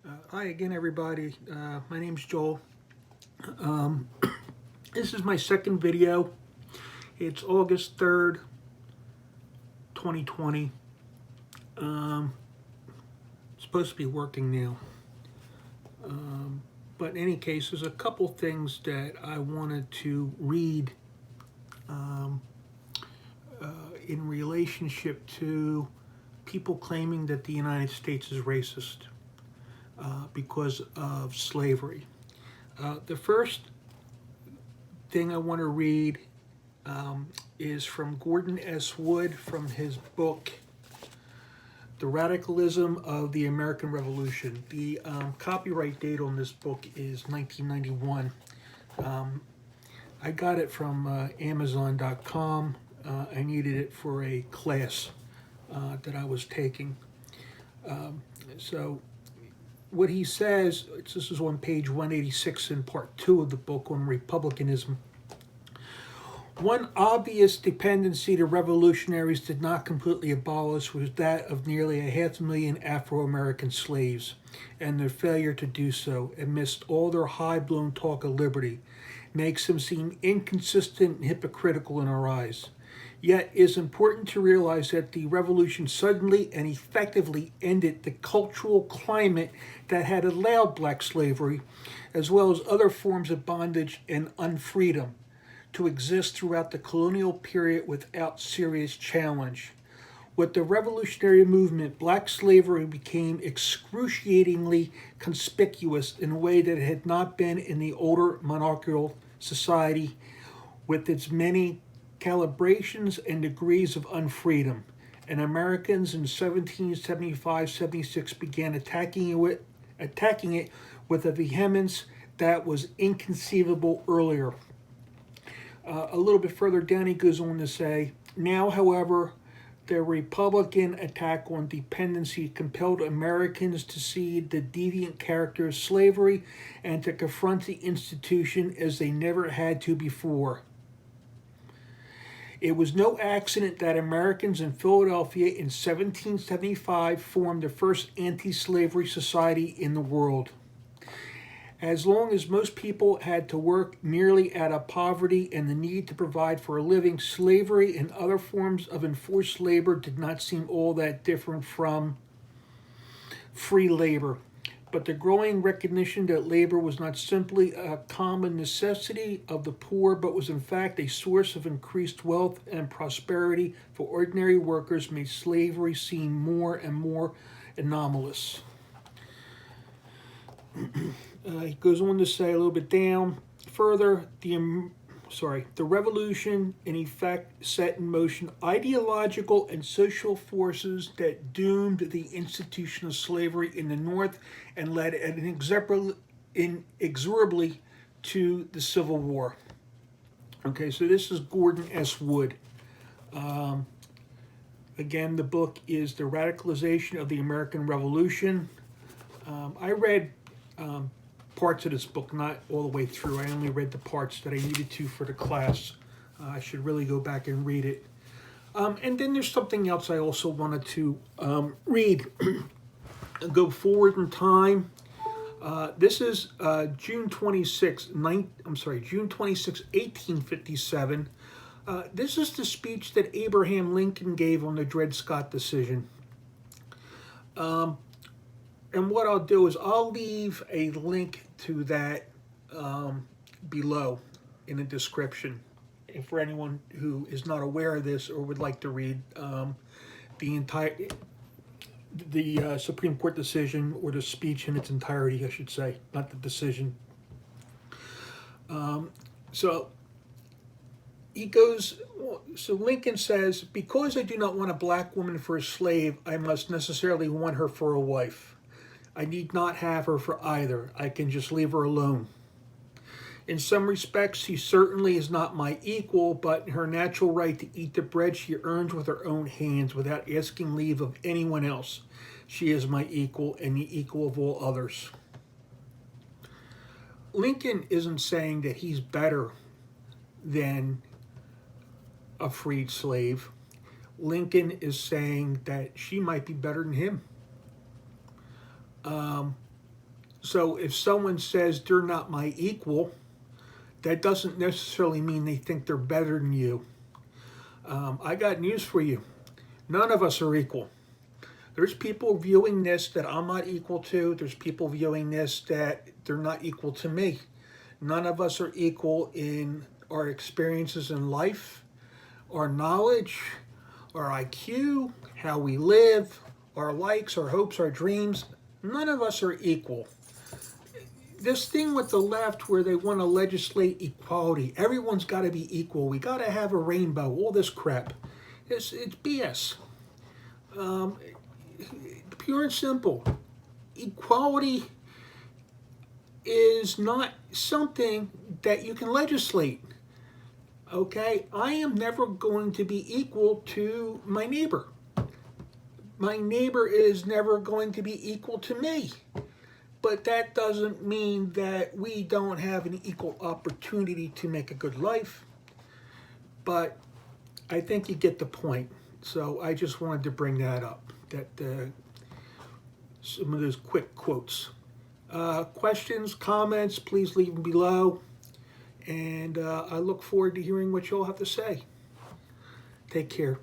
Hi again, everybody. My name's Joel. Um, this is my second video. It's August 3rd, 2020. Um, Supposed to be working now. But in any case, there's a couple things that I wanted to read um, in relationship to people claiming that the United States is racist because of slavery. The first thing I want to read is from Gordon S. Wood from his book, The Radicalism of the American Revolution. The copyright date on this book is 1991. I got it from Amazon.com. I needed it for a class that I was taking. So what he says, this is on page 186 in part 2 of the book on republicanism. One obvious dependency the revolutionaries did not completely abolish was that of nearly 500,000 Afro-American slaves, and their failure to do so, amidst all their high-blown talk of liberty, makes them seem inconsistent and hypocritical in our eyes. Yet it is important to realize that the revolution suddenly and effectively ended the cultural climate that had allowed black slavery, as well as other forms of bondage and unfreedom, to exist throughout the colonial period without serious challenge. With the revolutionary movement, black slavery became excruciatingly conspicuous in a way that it had not been in the older monarchical society, with its many calibrations and degrees of unfreedom. And Americans in 1775-76 began attacking it with a vehemence that was inconceivable earlier. A little bit further down, he goes on to say, now, however, the Republican attack on dependency compelled Americans to see the deviant character of slavery and to confront the institution as they never had to before. It was no accident that Americans in Philadelphia in 1775 formed the first anti-slavery society in the world. As long as most people had to work merely out of poverty and the need to provide for a living, slavery and other forms of enforced labor did not seem all that different from free labor. But the growing recognition that labor was not simply a common necessity of the poor, but was in fact a source of increased wealth and prosperity for ordinary workers made slavery seem more and more anomalous. He goes on to say a little bit down further, the revolution in effect set in motion ideological and social forces that doomed the institution of slavery in the North and led inexorably to the Civil War. Okay, so this is Gordon S. Wood. Again, the book is The Radicalization of the American Revolution. I read parts of this book, not all the way through. I only read the parts that I needed to for the class. I should really go back and read it. And then there's something else I also wanted to read. Go forward in time. This is June 26, 1857. This is the speech that Abraham Lincoln gave on the Dred Scott decision. And what I'll do is I'll leave a link to that below in the description. And for anyone who is not aware of this or would like to read the Supreme Court decision, or the speech in its entirety, I should say, not the decision. So Lincoln says, because I do not want a black woman for a slave, I must necessarily want her for a wife. I need not have her for either. I can just leave her alone. In some respects, she certainly is not my equal, but in her natural right to eat the bread she earns with her own hands without asking leave of anyone else, she is my equal and the equal of all others. Lincoln isn't saying that he's better than a freed slave. Lincoln is saying that she might be better than him. So if someone says they're not my equal, that doesn't necessarily mean they think they're better than you. I got news for you. None of us are equal. There's people viewing this that I'm not equal to. There's people viewing this that they're not equal to me. None of us are equal in our experiences in life, our knowledge, our IQ, how we live, our likes, our hopes, our dreams. None of us are equal. This thing with the left where they want to legislate equality, everyone's got to be equal. We got to have a rainbow, all this crap. It's BS. Pure and simple. Equality is not something that you can legislate. Okay? I am never going to be equal to my neighbor. My neighbor is never going to be equal to me. But that doesn't mean that we don't have an equal opportunity to make a good life. But I think you get the point. So I just wanted to bring that up, that some of those quick quotes. Questions, comments, please leave them below. And I look forward to hearing what you all have to say. Take care.